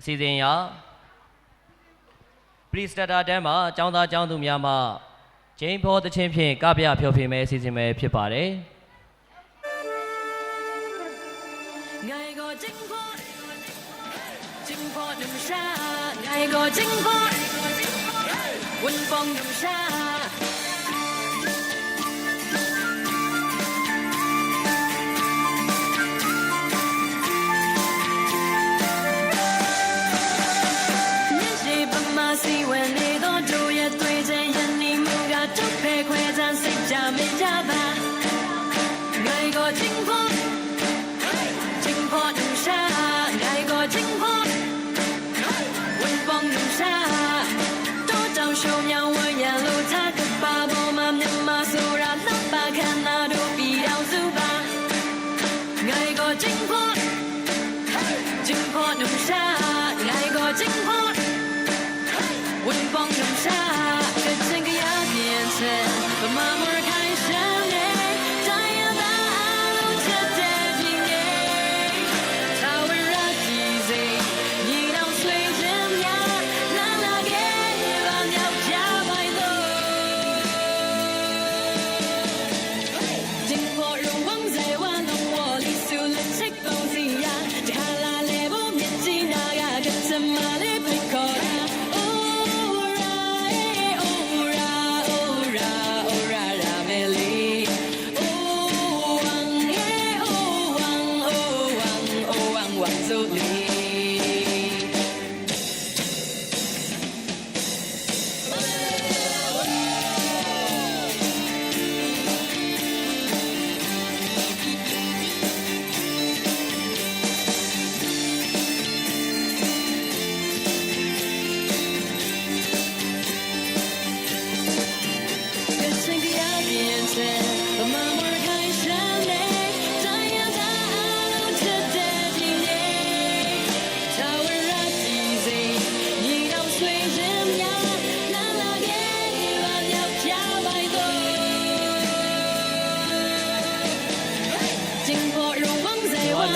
စီစဉ်ရာပရိစတတာတန်းမှာကျောင်းသားကျောင်းသူများမှဂျိမ်းဖော်သချင်းဖြင့်ကပြဖျော်ဖြေမယ်အစီအစဉ်ပဲဖြစ်ပါတယ်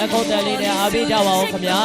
လက်ခုပ်တန်လေးနဲ့အားပေးကြပါဦးခင်ဗျာ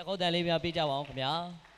လက်ခုပ်တန်လေးများပေးကြပါဦးခင်ဗျာ